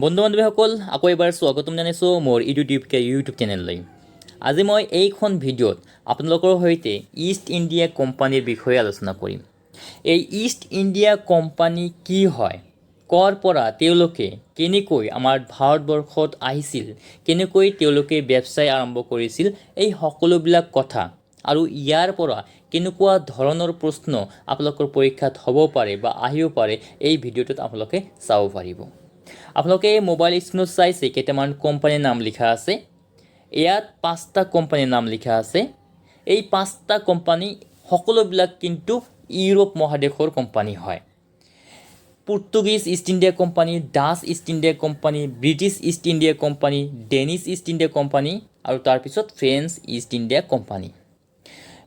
বন্ধু বান্ধৱীসকল আকৌ এবাৰ স্বাগতম জনাইছোঁ মোৰ ইউটিউব চেনেললৈ। আজি মই এইখন ভিডিঅ'ত আপোনালোকৰ সৈতে ইষ্ট ইণ্ডিয়া কোম্পানীৰ বিষয়ে আলোচনা কৰিম। এই ইষ্ট ইণ্ডিয়া কোম্পানী কি হয়, ক'ৰ পৰা তেওঁলোকে কেনেকৈ আমাৰ ভাৰতবৰ্ষত আহিছিল, কেনেকৈ তেওঁলোকে ব্যৱসায় আৰম্ভ কৰিছিল, এই সকলোবিলাক কথা আৰু ইয়াৰ পৰা কেনেকুৱা ধৰণৰ প্ৰশ্ন আপোনালোকৰ পৰীক্ষাত হ'ব পাৰে বা আহিব পাৰে এই ভিডিঅ'টোত আপোনালোকে চাব পাৰিব। আপোনালোকে মোবাইল স্ক্ৰীনত চাইছে কেইটামান কোম্পানীৰ নাম লিখা আছে। ইয়াত 5টা কোম্পানীৰ নাম লিখা আছে। এই 5টা কোম্পানী সকলোবিলাক কিন্তু ইউৰোপ মহাদেশৰ কোম্পানী হয়। Portuguese East India company, Dutch East India company, British East India company, Danish East India company আৰু তাৰপিছত ফ্ৰেঞ্চ ইষ্ট ইণ্ডিয়া কোম্পানী।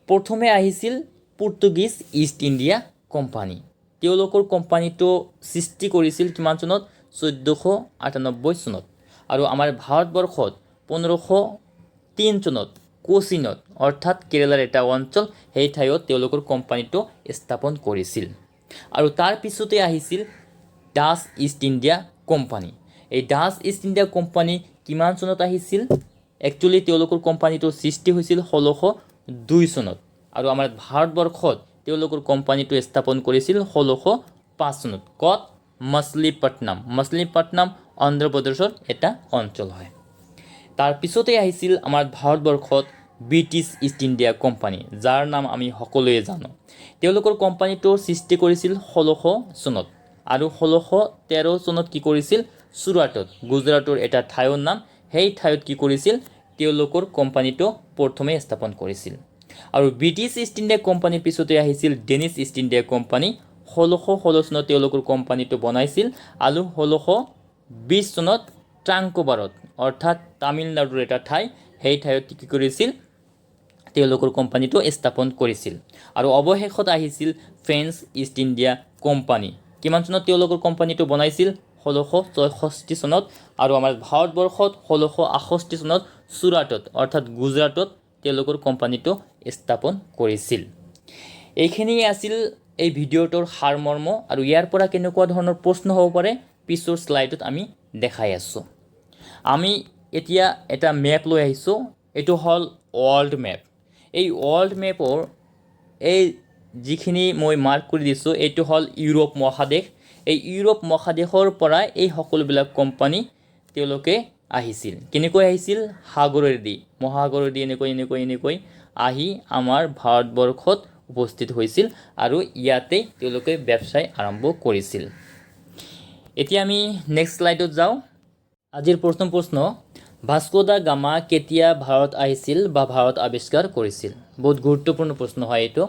প্ৰথমে আহিছিল পৰ্তুগীজ ইষ্ট ইণ্ডিয়া কোম্পানী। তেওঁলোকৰ কোম্পানীটো সৃষ্টি কৰিছিল কিমান চনত? 1498 চনত। আৰু আমাৰ ভাৰতবৰ্ষত 1503 চনত কোচিনত অৰ্থাৎ কেৰেলাৰ এটা অঞ্চল সেই ঠাইত তেওঁলোকৰ কোম্পানীটো স্থাপন কৰিছিল। আৰু তাৰ পিছতে আহিছিল ডাচ ইষ্ট ইণ্ডিয়া কোম্পানী। এই ডাচ ইষ্ট ইণ্ডিয়া কোম্পানী কিমান চনত আহিছিল? একচুৱেলি তেওঁলোকৰ কোম্পানীটো সৃষ্টি হৈছিল 1602 চনত। আৰু আমাৰ ভাৰতবৰ্ষত তেওঁলোকৰ কোম্পানীটো স্থাপন কৰিছিল 1605 চনত। ক'ত? মছলিপট্টনম অন্ধ্ৰপ্ৰদেশৰ এটা অঞ্চল হয়। তাৰপিছতে আহিছিল আমাৰ ভাৰতবৰ্ষত ব্ৰিটিছ ইষ্ট ইণ্ডিয়া কোম্পানী, যাৰ নাম আমি সকলোৱে জানো। তেওঁলোকৰ কোম্পানীটো সৃষ্টি কৰিছিল 1600 চনত। আৰু 1613 চনত কি কৰিছিল? চুৰাটত, গুজৰাটৰ এটা ঠাইৰ নাম, সেই ঠাইত কি কৰিছিল? তেওঁলোকৰ কোম্পানীটো প্ৰথমে স্থাপন কৰিছিল। আৰু ব্ৰিটিছ ইষ্ট ইণ্ডিয়া কোম্পানীৰ পিছতে আহিছিল ডেনিছ ইষ্ট ইণ্ডিয়া কোম্পানী। 1616 চনত তেওঁলোকৰ কোম্পানীটো বনাইছিল। আৰু 1620 চনত ট্ৰাংকোবাৰত অৰ্থাৎ তামিলনাডুৰ এটা ঠাই, সেই ঠাইত কি কৰিছিল? তেওঁলোকৰ কোম্পানীটো স্থাপন কৰিছিল। আৰু অৱশেষত আহিছিল ফ্ৰেঞ্চ ইষ্ট ইণ্ডিয়া কোম্পানী। কিমান চনত তেওঁলোকৰ কোম্পানীটো বনাইছিল? 1664 চনত। আৰু আমাৰ ভাৰতবৰ্ষত 1668 চনত চুৰাটত অৰ্থাৎ গুজৰাটত তেওঁলোকৰ কোম্পানীটো স্থাপন কৰিছিল। এইখিনি আছিল এই ভিডিঅ'টোৰ সাৰমৰ্ম। আৰু ইয়াৰ পৰা কেনেকুৱা ধৰণৰ প্ৰশ্ন হ'ব পাৰে পিছৰ শ্লাইডত আমি দেখাই আছোঁ। আমি এতিয়া এটা মেপ লৈ আহিছোঁ। এইটো হ'ল ৱৰ্ল্ড মেপ। এই ৱৰ্ল্ড মেপৰ এই যিখিনি মই মাৰ্ক কৰি দিছোঁ এইটো হ'ল ইউৰোপ মহাদেশ। এই ইউৰোপ মহাদেশৰ পৰা এই সকলোবিলাক কোম্পানী তেওঁলোকে আহিছিল। কেনেকৈ আহিছিল? সাগৰেদি, মহাসাগৰেদি এনেকৈ আহি আমাৰ ভাৰতবৰ্ষত উপস্থিত হৈছিল আৰু ইয়াতে তেওঁলোকে ব্যৱসায় আৰম্ভ কৰিছিল। এতিয়া আমি নেক্সট শ্লাইডত যাওঁ। আজিৰ প্ৰথম প্ৰশ্ন, ভাস্কো দা গামা কেতিয়া ভাৰত আহিছিল বা ভাৰত আৱিষ্কাৰ কৰিছিল? বহুত গুৰুত্বপূৰ্ণ প্ৰশ্ন হয় এইটো।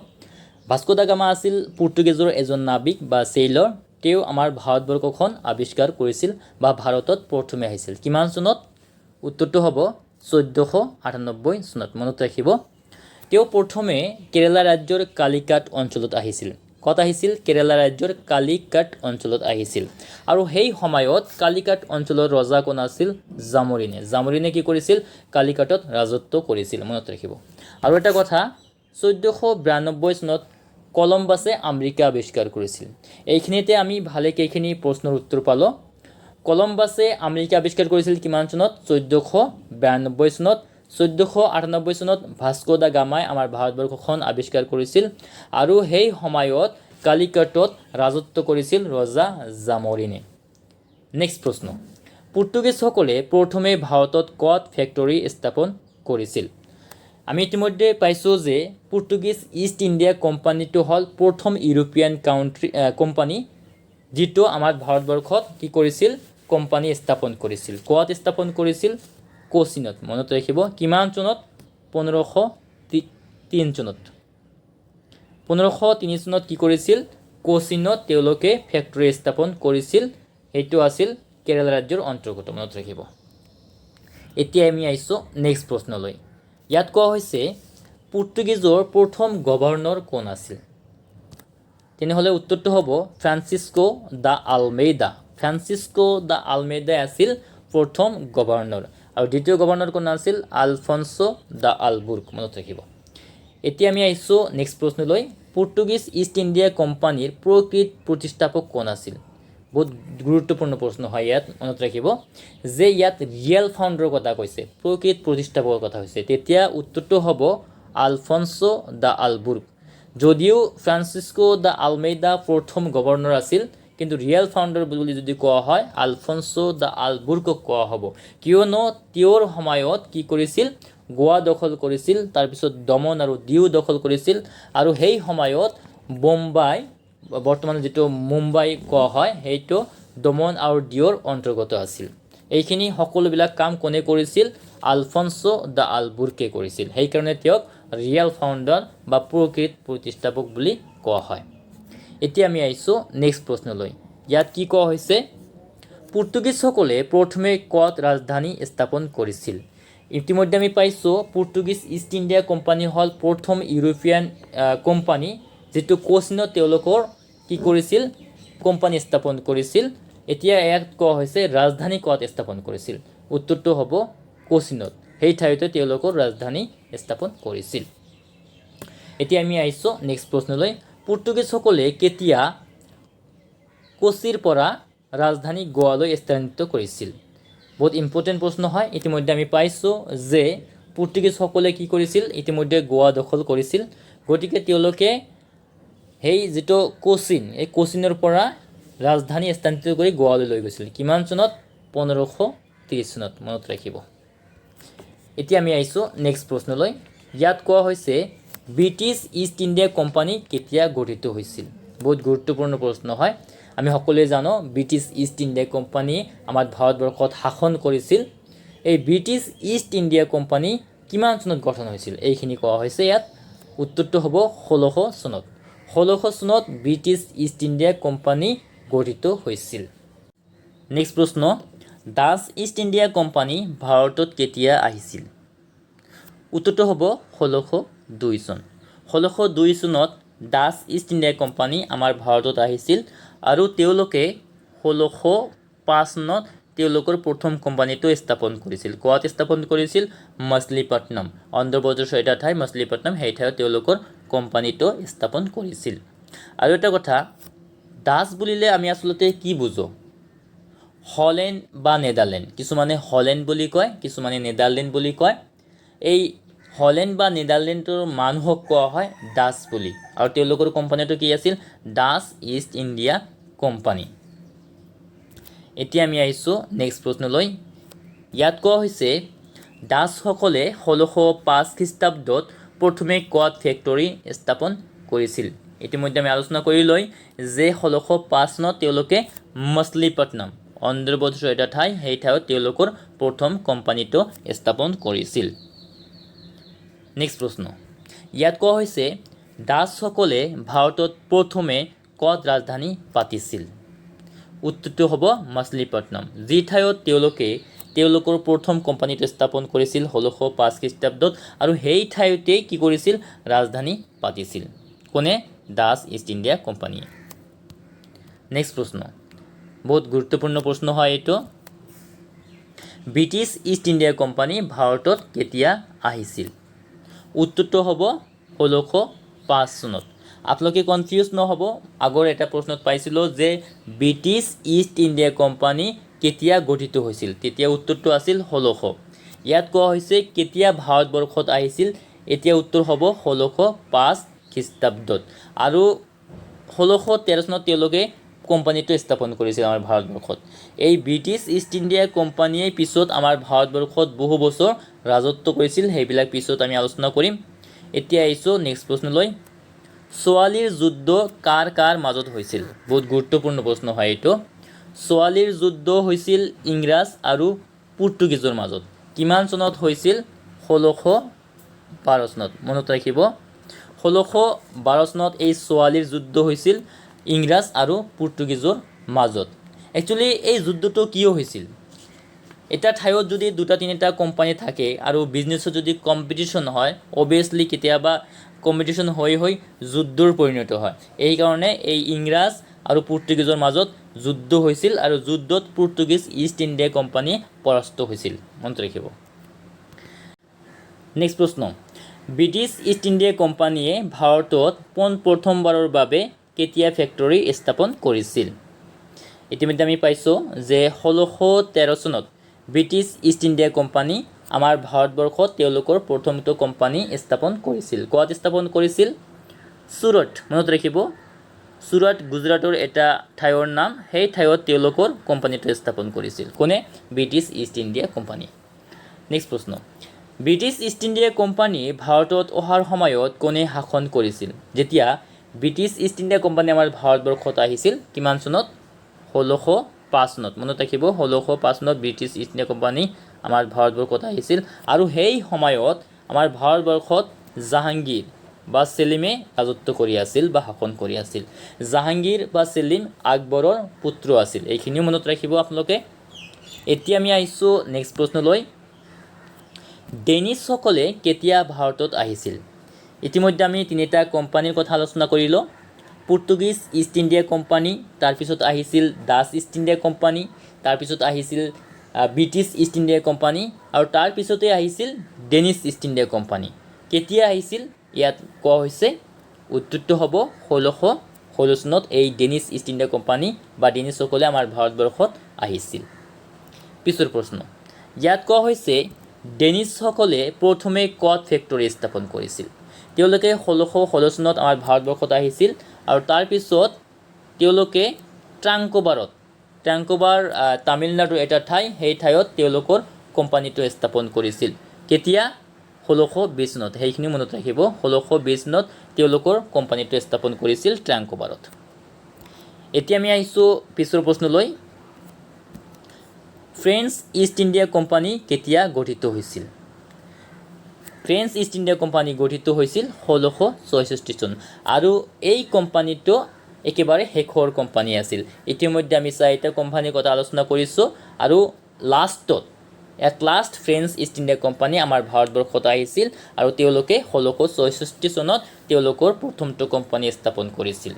ভাস্কো দা গামা আছিল পৰ্তুগীজৰ এজন নাবিক বা চেইলৰ। তেওঁ আমাৰ ভাৰতবৰ্ষখন আৱিষ্কাৰ কৰিছিল বা ভাৰতত প্ৰথমে আহিছিল। কিমান চনত? উত্তৰটো হ'ব 1498 চনত। মনত ৰাখিব। তেওঁ প্ৰথমে কেৰেলা ৰাজ্যৰ কালিকাট অঞ্চলত আহিছিল। ক'ত আহিছিল? কেৰেলা ৰাজ্যৰ কালিকাট অঞ্চলত আহিছিল। আৰু সেই সময়ত কালিকাট অঞ্চলৰ ৰজা কোন আছিল? জামোৰিনে। জামোৰিনে কি কৰিছিল? কালিকাটত ৰাজত্ব কৰিছিল। মনত ৰাখিব। আৰু এটা কথা, 1492 চনত কলম্বাছে আমেৰিকা আৱিষ্কাৰ কৰিছিল। এইখিনিতে আমি ভালেকেইখিনি প্ৰশ্নৰ উত্তৰ পালোঁ। কলম্বাছে আমেৰিকা আৱিষ্কাৰ কৰিছিল কিমান চনত? 1492 চনত। 1498 চনত ভাস্কো দা গামাই আমাৰ ভাৰতবৰ্ষখন আৱিষ্কাৰ কৰিছিল। আৰু সেই সময়ত কালিকাটত ৰাজত্ব কৰিছিল ৰজা জামোৰিনে। নেক্সট প্ৰশ্ন, পৰ্তুগীজসকলে প্ৰথমে ভাৰতত ক'ত ফেক্টৰী স্থাপন কৰিছিল? আমি ইতিমধ্যে পাইছোঁ যে পৰ্তুগীজ ইষ্ট ইণ্ডিয়া কোম্পানীটো হ'ল প্ৰথম ইউৰোপিয়ান কোম্পানী যিটো আমাৰ ভাৰতবৰ্ষত কি কৰিছিল? কোম্পানী স্থাপন কৰিছিল। ক'ত স্থাপন কৰিছিল? কোচিনত। মনত ৰাখিব। কিমান চনত? 1503 চনত। 1503 চনত কি কৰিছিল? কোচিনত তেওঁলোকে ফেক্টৰী স্থাপন কৰিছিল। সেইটো আছিল কেৰেলা ৰাজ্যৰ অন্তৰ্গত। মনত ৰাখিব। এতিয়া আমি আহিছোঁ নেক্সট প্ৰশ্নলৈ। ইয়াত কোৱা হৈছে পৰ্তুগীজৰ প্ৰথম গভৰ্ণৰ কোন আছিল? তেনেহ'লে উত্তৰটো হ'ব ফ্ৰান্সিস্কো দা আলমেইদা। ফ্ৰান্সিস্কো দা আলমেইদা আছিল প্ৰথম গভৰ্ণৰ। আৰু দ্বিতীয় গভৰ্ণৰ কোন আছিল? আলফনছো দা আলবুৰ্ক। মনত ৰাখিব। এতিয়া আমি আহিছোঁ নেক্সট প্ৰশ্নলৈ। পৰ্তুগীজ ইষ্ট ইণ্ডিয়া কোম্পানীৰ প্ৰকৃত প্ৰতিষ্ঠাপক কোন আছিল? বহুত গুৰুত্বপূৰ্ণ প্ৰশ্ন হয় ইয়াত মনত ৰাখিব যে ইয়াত ৰিয়েল ফাউণ্ডাৰৰ কথা কৈছে প্ৰকৃত প্ৰতিষ্ঠাপকৰ কথা হৈছে তেতিয়া উত্তৰটো হ'ব আলফন্সো দা আলবুৰ্গ যদিও ফ্ৰান্সিস্কো দা আলমেইডা প্ৰথম গভৰ্ণৰ আছিল কিন্তু ৰিয়েল ফাউণ্ডাৰ বুলি যদি কোৱা হয় আলফন্সো দা আলবুৰ্গক কোৱা হ'ব কিয়নো তেওঁৰ সময়ত কি কৰিছিল গোৱা দখল কৰিছিল তাৰপিছত দমন আৰু দিউ দখল কৰিছিল আৰু সেই সময়ত বোম্বাই বৰ্তমান যেটো মুম্বাই কোৱা হয় সেইটো দমন আৰু দিউৰ অন্তৰ্গত আছিল এইখিনি সকলোবিলাক কাম কোনে কৰিছিল আলফন্সো দা আলবুৰ্গে কৰিছিল সেই কাৰণে তেওঁক ৰিয়েল ফাউণ্ডাৰ বা প্ৰকৃত প্ৰতিষ্ঠাপক বুলি কোৱা হয় এতিয়া আমি আহিছো নেক্সট প্ৰশ্নলৈ ইয়াত কি কোৱা হৈছে পৰ্তুগীজসকলে প্ৰথমে ক'ত ৰাজধানী স্থাপন কৰিছিল ইতিমধ্যে আমি পাইছো পৰ্তুগীজ ইষ্ট ইণ্ডিয়া কোম্পানী হল প্ৰথম ইউৰোপিয়ান কোম্পানী যেটো কোচিনত তেওঁলোকৰ কি কৰিছিল কোম্পানী স্থাপন কৰিছিল এতিয়া ইয়াত কোৱা হৈছে ৰাজধানী ক'ত স্থাপন কৰিছিল উত্তৰটো হ'ব কোচিনত সেই ঠাইতে তেওঁলোকৰ ৰাজধানী স্থাপন কৰিছিল এতিয়া আমি আহিছো নেক্সট প্ৰশ্নলৈ পৰ্তুগীজসকলে কেতিয়া কোচিৰ পৰা ৰাজধানী গোৱালৈ স্থানান্তৰিত কৰিছিল বহুত ইম্পৰ্টেন্ট প্ৰশ্ন হয় ইতিমধ্যে আমি পাইছো যে পৰ্তুগীজসকলে কি কৰিছিল ইতিমধ্যে গোৱা দখল কৰিছিল গতিকে তেওঁলোকে সেই যেটো কোচিন এই কোচিনৰ পৰা ৰাজধানী স্থানান্তৰিত কৰি গোৱালৈ লৈ গৈছিল কিমান চনত 1530 চনত মনত ৰাখিব এতিয়া আমি আহিছো নেক্সট প্ৰশ্নলৈ ইয়াত কোৱা হৈছে ব্ৰিটিছ ইষ্ট ইণ্ডিয়া কোম্পানী কেতিয়া গঠিত হৈছিল বহুত গুৰুত্বপূৰ্ণ প্ৰশ্ন হয় আমি সকলোৱে জানো ব্ৰিটিছ ইষ্ট ইণ্ডিয়া কোম্পানী আমাৰ ভাৰতবৰ্ষত শাসন কৰিছিল এই ব্ৰিটিছ ইষ্ট ইণ্ডিয়া কোম্পানী কিমান চনত গঠন হৈছিল এইখিনি কোৱা হৈছে ইয়াত উত্তৰটো হ'ব 1600 চনত 1600 চনত ব্ৰিটিছ ইষ্ট ইণ্ডিয়া কোম্পানী গঠিত হৈছিল নেক্সট প্ৰশ্ন ডাচ ইষ্ট ইণ্ডিয়া কোম্পানী ভাৰতত কেতিয়া আহিছিল উত্তৰটো হ'ব 1602 চন 1602 চনত ডাচ ইষ্ট ইণ্ডিয়া কোম্পানী আমাৰ ভাৰতত আহিছিল আৰু তেওঁলোকে 1605 চনত তেওঁলোকৰ প্ৰথম কোম্পানীটো স্থাপন কৰিছিল কোৱাত স্থাপন কৰিছিল মছলিপট্টনম অন্ধ্ৰপ্ৰদেশৰ এটা ঠাই মছলিপট্টনম সেই ঠাইত তেওঁলোকৰ কোম্পানীটো স্থাপন কৰিছিল আৰু এটা কথা ডাচ বুলিলে আমি আসলতে কি বুজো হল্যান্ড বা নেদাৰল্যান্ড কিছুমানে হল্যান্ড বুলি কয় কিছুমানে নেদাৰল্যান্ড বুলি কয় এই হল্যান্ড বা নেদাৰল্যান্ডৰ মানুহক কোৱা হয় ডাচ বুলি আৰু তেওঁলোকৰ কোম্পানীটো কি আছিল ডাচ ইষ্ট ইণ্ডিয়া কোম্পানী এতিয়া আমি আহিছো নেক্সট প্ৰশ্নলৈ ইয়াত কোৱা হৈছে ডাচসকলে 1605 খ্ৰীষ্টাব্দত প্ৰথমে ক'ত ফেক্টৰী স্থাপন কৰিছিল ইতিমধ্যে আমি আলোচনা কৰি লৈ যে 1605 চনত তেওঁলোকে মছলিপট্টনম অন্ধ্ৰপ্ৰদেশৰ এটা ঠাই সেই ঠাইত তেওঁলোকৰ প্ৰথম কোম্পানীটো স্থাপন কৰিছিল নেক্সট প্ৰশ্ন ইয়াত কোৱা হৈছে ডাচসকলে ভাৰতত প্ৰথমে ক'ত ৰাজধানী পাতিছিল উত্তৰটো হ'ব মছলিপট্টনম যি ঠাইত তেওঁলোকে তেওঁলোকৰ প্ৰথম কোম্পানীটো স্থাপন কৰিছিল 1605 খ্ৰীষ্টাব্দত আৰু সেই ঠাইতে কি কৰিছিল ৰাজধানী পাতিছিল কোনে Dutch East India company next প্ৰশ্ন বহুত গুৰুত্বপূৰ্ণ প্ৰশ্ন হয় এইটো ব্ৰিটিছ ইষ্ট ইণ্ডিয়া কোম্পানী ভাৰতত কেতিয়া আহিছিল উত্তৰটো হ'ব 1605 চনত আপোনালোকে কনফিউজ নহ'ব আগৰ এটা প্ৰশ্নত পাইছিলো যে ব্ৰিটিছ ইষ্ট ইণ্ডিয়া কোম্পানী কেতিয়া গঠিত হৈছিল তেতিয়া উত্তৰটো আছিল 1600 ইয়াত কোৱা হৈছে কেতিয়া ভাৰতবৰ্ষত আহিছিল এতিয়া উত্তৰ হ'ব 1605 খ্ৰীষ্টাব্দত আৰু 1613 চনত তেওঁলোকে কোম্পানীটো স্থাপন কৰিছিল আমাৰ ভাৰতবৰ্ষত এই ব্ৰিটিছ ইষ্ট ইণ্ডিয়া কোম্পানীয়ে পিছত আমাৰ ভাৰতবৰ্ষত বহু বছৰ ৰাজত্ব কৰিছিল সেইবিলাক পিছত আমি আলোচনা কৰিম এতিয়া আহিছো নেক্সট প্ৰশ্নলৈ সোৱালিৰ যুদ্ধ কাৰ কাৰ মাজত হৈছিল বহুত গুৰুত্বপূৰ্ণ প্ৰশ্ন হয় এইটো সোৱালিৰ যুদ্ধ হৈছিল ইংৰাজ আৰু পৰ্তুগীজৰ মাজত কিমান চনত হৈছিল 1612 চনত মনত ৰাখিব 1612 চনত এই সোৱালিৰ যুদ্ধ হৈছিল ইংৰাজ আৰু পৰ্তুগীজৰ মাজত একচুয়ালি এই যুদ্ধটো কিয় হৈছিল এটা ঠাইত যদি দুটা তিনিটা কোম্পানী থাকে আৰু বিজনেছত যদি কম্পিটিশন হয় অবভিয়াসলি কেতিয়াবা কম্পিটিশন হৈ যুদ্ধৰ পৰিণত হয় এই কাৰণে এই ইংৰাজ আৰু পৰ্তুগীজৰ মাজত যুদ্ধ হৈছিল আৰু যুদ্ধত পৰ্তুগীজ ইষ্ট ইণ্ডিয়া কোম্পানী পৰাস্ত হৈছিল মনত ৰাখিব নেক্সট প্ৰশ্ন ব্ৰিটিছ ইষ্ট ইণ্ডিয়া কোম্পানীয়ে ভাৰতত প্ৰথমবাৰৰ বাবে কেতিয়া ফেক্টৰী স্থাপন কৰিছিল ইতিমধ্যে আমি পাইছোঁ যে 1613 চনত ব্ৰিটিছ ইষ্ট ইণ্ডিয়া কোম্পানী আমাৰ ভাৰতবৰ্ষত তেওঁলোকৰ প্ৰথমটো কোম্পানী স্থাপন কৰিছিল। ক'ত স্থাপন কৰিছিল? চুৰট, মনত ৰাখিব। চুৰট গুজৰাটৰ এটা ঠাইৰ নাম। সেই ঠাইত তেওঁলোকৰ কোম্পানীটো স্থাপন কৰিছিল। কোনে? British East India company. Next প্ৰশ্ন, ব্ৰিটিছ ইষ্ট ইণ্ডিয়া কোম্পানী ভাৰতত অহাৰ সময়ত কোনে শাসন কৰিছিল? যেতিয়া ব্ৰিটিছ ইষ্ট ইণ্ডিয়া কোম্পানী আমাৰ ভাৰতবৰ্ষত আহিছিল, কিমান চনত? 1605 চনত। মনত ৰাখিব, 1605 চনত ব্ৰিটিছ ইষ্ট ইণ্ডিয়া কোম্পানী আমাৰ ভাৰতবৰ্ষত আহিছিল। আৰু সেই সময়ত আমাৰ ভাৰতবৰ্ষত জাহাংগীৰ বা ছেলিমে ৰাজত্ব কৰি আছিল বা শাসন কৰি আছিল। জাহাংগীৰ বা ছেলিম আকবৰৰ পুত্ৰ আছিল। এইখিনিও মনত ৰাখিব আপোনালোকে। এতিয়া আমি আহিছোঁ নেক্সট প্ৰশ্নলৈ। ডেনিছসকলে কেতিয়া ভাৰতত আহিছিল? ইতিমধ্যে আমি তিনিটা কোম্পানীৰ কথা আলোচনা কৰিলোঁ। পৰ্তুগীজ ইষ্ট ইণ্ডিয়া কোম্পানী, তাৰপিছত আহিছিল ডাচ ইষ্ট ইণ্ডিয়া কোম্পানী, তাৰপিছত আহিছিল ব্ৰিটিছ ইষ্ট ইণ্ডিয়া কোম্পানী, আৰু তাৰপিছতে আহিছিল ডেনিছ ইষ্ট ইণ্ডিয়া কোম্পানী। কেতিয়া আহিছিল ইয়াত কোৱা হৈছে? উত্তৰটো হ'ব 1616 চনত এই ডেনিছ ইষ্ট ইণ্ডিয়া কোম্পানী বা ডেনিছসকলে আমাৰ ভাৰতবৰ্ষত আহিছিল। পিছৰ প্ৰশ্ন, ইয়াত কোৱা হৈছে ডেনিছসকলে প্ৰথমে ক'ত ফেক্টৰী স্থাপন কৰিছিল? তেওঁলোকে 1616 চনত আমাৰ ভাৰতবৰ্ষত আহিছিল আৰু তাৰপিছত তেওঁলোকে ট্ৰাংকোবাৰ তামিলনাডুৰ এটা ঠাই, সেই ঠাইত তেওঁলোকৰ কোম্পানীটো স্থাপন কৰিছিল। কেতিয়া? 1620 চনত। সেইখিনি মনত ৰাখিব, 1620 চনত তেওঁলোকৰ কোম্পানীটো স্থাপন কৰিছিল ট্ৰাংকোবাৰত। এতিয়া আমি আহিছোঁ পিছৰ প্ৰশ্নলৈ। ফ্ৰেঞ্চ ইষ্ট ইণ্ডিয়া কোম্পানী কেতিয়া গঠিত হৈছিল? ফ্ৰেঞ্চ ইষ্ট ইণ্ডিয়া কোম্পানী গঠিত হৈছিল 1664 চন, আৰু এই কোম্পানীটো একেবাৰে শেষৰ কোম্পানী আছিল। ইতিমধ্যে আমি চাৰিটা কোম্পানীৰ কথা আলোচনা কৰিছোঁ, আৰু last French east India company আমাৰ ভাৰতবৰ্ষত আহিছিল, আৰু তেওঁলোকে 1664 চনত তেওঁলোকৰ প্ৰথমটো কোম্পানী স্থাপন কৰিছিল।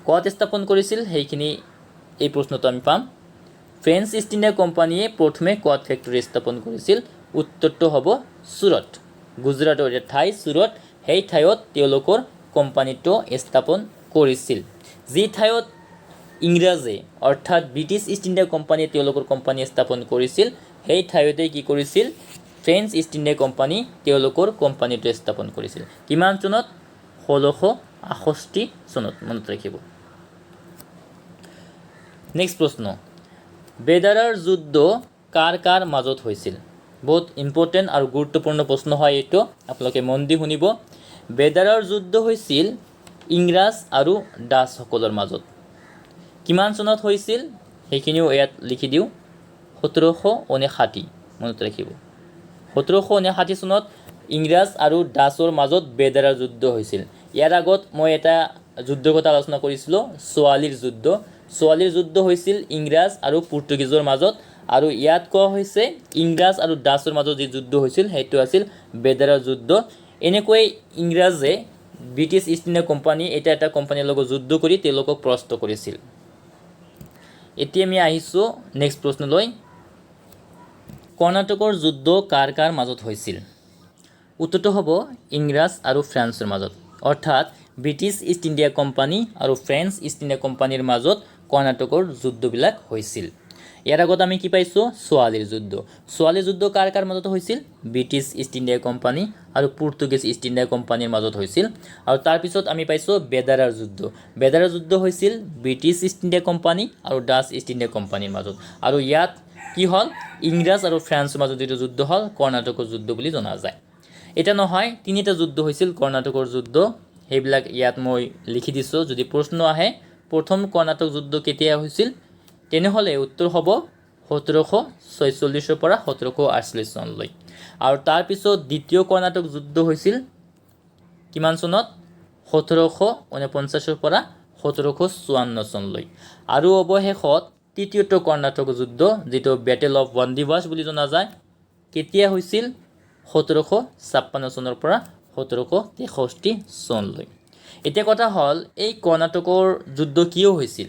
ক'ত স্থাপন কৰিছিল সেইখিনি এই প্ৰশ্নটো আমি পাম। ফ্ৰেঞ্চ ইষ্ট ইণ্ডিয়া কোম্পানীয়ে প্ৰথমে ক'ত ফেক্টৰী স্থাপন কৰিছিল? উত্তৰটো হ'ব চুৰট, গুজৰাটৰ এটা ঠাই চুৰট, সেই ঠাইত তেওঁলোকৰ কোম্পানীটো স্থাপন কৰিছিল। যি ঠাইত ইংৰাজে অৰ্থাৎ ব্ৰিটিছ ইষ্ট ইণ্ডিয়া কোম্পানীয়ে তেওঁলোকৰ কোম্পানী স্থাপন কৰিছিল, সেই ঠাইতে কি কৰিছিল? ফ্ৰেঞ্চ ইষ্ট ইণ্ডিয়া কোম্পানী তেওঁলোকৰ কোম্পানীটো স্থাপন কৰিছিল। কিমান চনত? 1668 চনত, মনত ৰাখিব। নেক্সট প্ৰশ্ন, বেদাৰৰ যুদ্ধ কাৰ কাৰ মাজত হৈছিল? বহুত ইম্পৰ্টেণ্ট আৰু গুৰুত্বপূৰ্ণ প্ৰশ্ন হয় এইটো, আপোনালোকে মন দি শুনিব। বেদাৰৰ যুদ্ধ হৈছিল ইংৰাজ আৰু ডাচসকলৰ মাজত। কিমান চনত হৈছিল সেইখিনিও ইয়াত লিখি দিওঁ, 1759, মনত ৰাখিব। 1759 চনত ইংৰাজ আৰু ডাচৰ মাজত বেদাৰৰ যুদ্ধ হৈছিল। ইয়াৰ আগত মই এটা যুদ্ধৰ কথা আলোচনা কৰিছিলোঁ, ছোৱালীৰ যুদ্ধ। ছোৱালীৰ যুদ্ধ হৈছিল ইংৰাজ আৰু পৰ্তুগীজৰ মাজত, আৰু ইয়াত কোৱা হৈছে ইংৰাজ আৰু ডাচৰ মাজত যি যুদ্ধ হৈছিল সেইটো আছিল বেদাৰৰ যুদ্ধ। এনেকৈ ইংৰাজে ব্ৰিটিছ ইষ্ট ইণ্ডিয়া কোম্পানী এটা কোম্পানীৰ লগত যুদ্ধ কৰি তেওঁলোকক পৰাস্ত কৰিছিল। এতিয়া আমি আহিছোঁ নেক্সট প্ৰশ্নলৈ। কৰ্ণাটকৰ যুদ্ধ কাৰ কাৰ মাজত হৈছিল? উত্তৰটো হ'ব ইংৰাজ আৰু ফ্ৰান্সৰ মাজত, অৰ্থাৎ ব্ৰিটিছ ইষ্ট ইণ্ডিয়া কোম্পানী আৰু ফ্ৰেঞ্চ ইষ্ট ইণ্ডিয়া কোম্পানীৰ মাজত কৰ্ণাটকৰ যুদ্ধবিলাক হৈছিল। ইয়াৰ আগত আমি কি পাইছোঁ? ছোৱালীৰ যুদ্ধ। ছোৱালীৰ যুদ্ধ কাৰ কাৰ মাজত হৈছিল? ব্ৰিটিছ ইষ্ট ইণ্ডিয়া কোম্পানী আৰু পৰ্তুগীজ ইষ্ট ইণ্ডিয়া কোম্পানীৰ মাজত হৈছিল। আৰু তাৰপিছত আমি পাইছোঁ বেদাৰৰ যুদ্ধ। বেদাৰৰ যুদ্ধ হৈছিল ব্ৰিটিছ ইষ্ট ইণ্ডিয়া কোম্পানী আৰু ডাচ ইষ্ট ইণ্ডিয়া কোম্পানীৰ মাজত। আৰু ইয়াত কি হ'ল? ইংৰাজ আৰু ফ্ৰান্সৰ মাজত যিটো যুদ্ধ হ'ল কৰ্ণাটকৰ যুদ্ধ বুলি জনা যায়। এটা নহয়, তিনিটা যুদ্ধ হৈছিল কৰ্ণাটকৰ যুদ্ধ, সেইবিলাক ইয়াত মই লিখি দিছোঁ। যদি প্ৰশ্ন আহে প্ৰথম কৰ্ণাটক যুদ্ধ কেতিয়া হৈছিল, তেনেহ'লে উত্তৰ হ'ব 1746 পৰা 1748 চনলৈ। আৰু তাৰপিছত দ্বিতীয় কৰ্ণাটক যুদ্ধ হৈছিল কিমান চনত? 1749 পৰা 1754 চনলৈ। আৰু অৱশেষত তৃতীয়টো কৰ্ণাটক যুদ্ধ, যিটো বেটেল অফ বান্দিৱাছ বুলি জনা যায়, কেতিয়া হৈছিল? 1756 চনৰ পৰা 1763 চনলৈ। এতিয়া কথা হ'ল এই কৰ্ণাটকৰ যুদ্ধ কিয় হৈছিল?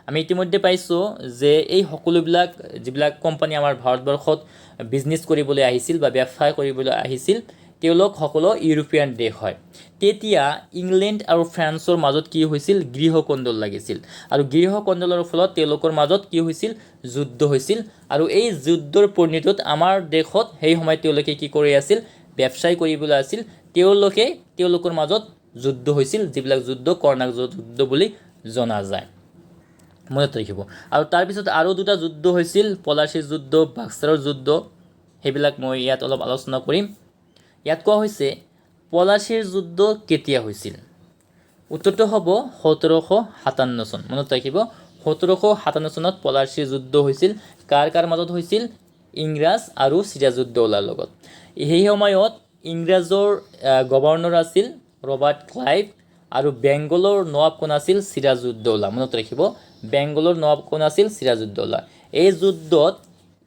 আমি ইতিমধ্যে পাইছোঁ যে এই সকলোবিলাক যিবিলাক কোম্পানী আমাৰ ভাৰতবৰ্ষত বিজনেছ কৰিবলৈ আহিছিল বা ব্যৱসায় কৰিবলৈ আহিছিল, তেওঁলোক সকলো ইউৰোপীয়ান দেশ হয়। তেতিয়া ইংলেণ্ড আৰু ফ্ৰান্সৰ মাজত কি হৈছিল, গৃহকন্দল লাগিছিল, আৰু গৃহকন্দলৰ ফলত তেওঁলোকৰ মাজত কি হৈছিল, যুদ্ধ হৈছিল। আৰু এই যুদ্ধৰ পৰিণতিত আমাৰ দেশত সেই সময়ত তেওঁলোকে কি কৰি আছিল, ব্যৱসায় কৰিবলৈ আছিল। তেওঁলোকৰ মাজত যুদ্ধ হৈছিল, যিবিলাক যুদ্ধ কৰ্ণাক যুদ্ধ বুলি জনা যায়, মনত ৰাখিব। আৰু তাৰপিছত আৰু দুটা যুদ্ধ হৈছিল, পলাচীৰ যুদ্ধ, বাক্সাৰৰ যুদ্ধ, সেইবিলাক মই ইয়াত অলপ আলোচনা কৰিম। ইয়াত কোৱা হৈছে পলাচীৰ যুদ্ধ কেতিয়া হৈছিল? উত্তৰটো হ'ব 1757 চন, মনত ৰাখিব। 1757 চনত পলাচীৰ যুদ্ধ হৈছিল। কাৰ মাজত হৈছিল? ইংৰাজ আৰু চিৰাজউদ্দৌলাৰ লগত। সেই সময়ত ইংৰাজৰ গভৰ্ণৰ আছিল ৰবাৰ্ট ক্লাইভ, আৰু বেংগলৰ নৱাব কোন আছিল? চিৰাজউদ্দৌলা, মনত ৰাখিব। বেংগলৰ নৱাব কোন আছিল? চিৰাজউদ্দৌলা। এই যুদ্ধত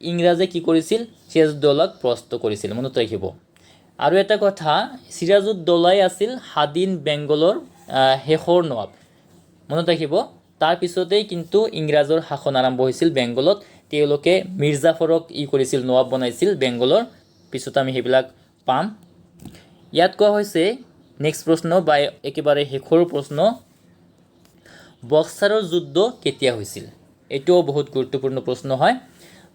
ইংৰাজে কি কৰিছিল? চিৰাজউদ্দৌলাক পৰাস্ত কৰিছিল, মনত ৰাখিব। আৰু এটা কথা, চিৰাজউদ্দৌলাই আছিল স্বাধীন বেংগলৰ শেষৰ নৱাব, মনত ৰাখিব। তাৰপিছতেই কিন্তু ইংৰাজৰ শাসন আৰম্ভ হৈছিল বেংগলত। তেওঁলোকে মিৰ্জাফৰক কৰিছিল, নৱাব বনাইছিল বেংগলৰ। পিছত আমি সেইবিলাক পাম। ইয়াত কোৱা হৈছে নেক্সট প্ৰশ্ন বা একেবাৰে শেষৰ প্ৰশ্ন, বক্সাৰৰ যুদ্ধ কেতিয়া হৈছিল? এইটোও বহুত গুৰুত্বপূৰ্ণ প্ৰশ্ন হয়।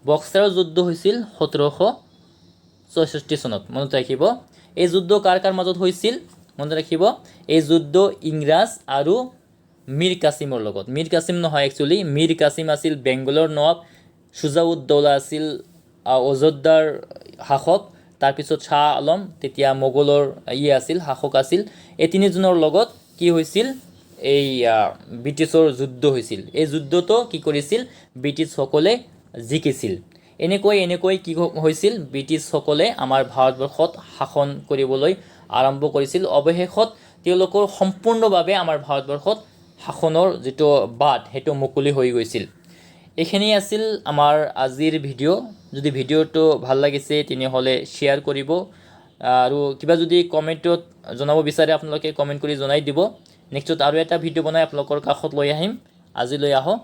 বক্সাৰৰ যুদ্ধ হৈছিল 1764 চনত, মনত ৰাখিব। এই যুদ্ধ কাৰ মাজত হৈছিল? মনত ৰাখিব, এই যুদ্ধ ইংৰাজ আৰু মীৰ কাছিমৰ লগত। মীৰ কাছিম নহয়, একচুৱেলি মীৰ কাছিম আছিল বেংগলৰ নৱাব, সুজাউদ্দৌলা আছিল অযোধ্যাৰ শাসক, তাৰপিছত শ্বাহ আলম তেতিয়া মোগলৰ আছিল, শাসক আছিল। এই তিনিজনৰ লগত কি হৈছিল? এই ব্ৰিটিছৰ যুদ্ধ হৈছিল। এই যুদ্ধটো কি কৰিছিল? ব্ৰিটিছসকলে জিকিছিল। এনেকৈ কি হৈছিল? ব্ৰিটিছসকলে আমাৰ ভাৰতবৰ্ষত শাসন কৰিবলৈ আৰম্ভ কৰিছিল। অৱশেষত তেওঁলোকৰ সম্পূৰ্ণভাৱে আমাৰ ভাৰতবৰ্ষত শাসনৰ যিটো বাট, সেইটো মুকলি হৈ গৈছিল। এইখিনি আছিল আমাৰ আজিৰ ভিডিঅ'। যদি ভিডিঅ'টো ভাল লাগিছে তেনেহ'লে শ্বেয়াৰ কৰিব, আৰু কিবা যদি কমেণ্টত জনাব বিচাৰে আপোনালোকে কমেণ্ট কৰি জনাই দিব। নেক্সটত আৰু এটা ভিডিঅ' বনাই আপোনালোকৰ কাষত লৈ আহিম। আজিলৈ আহোঁ।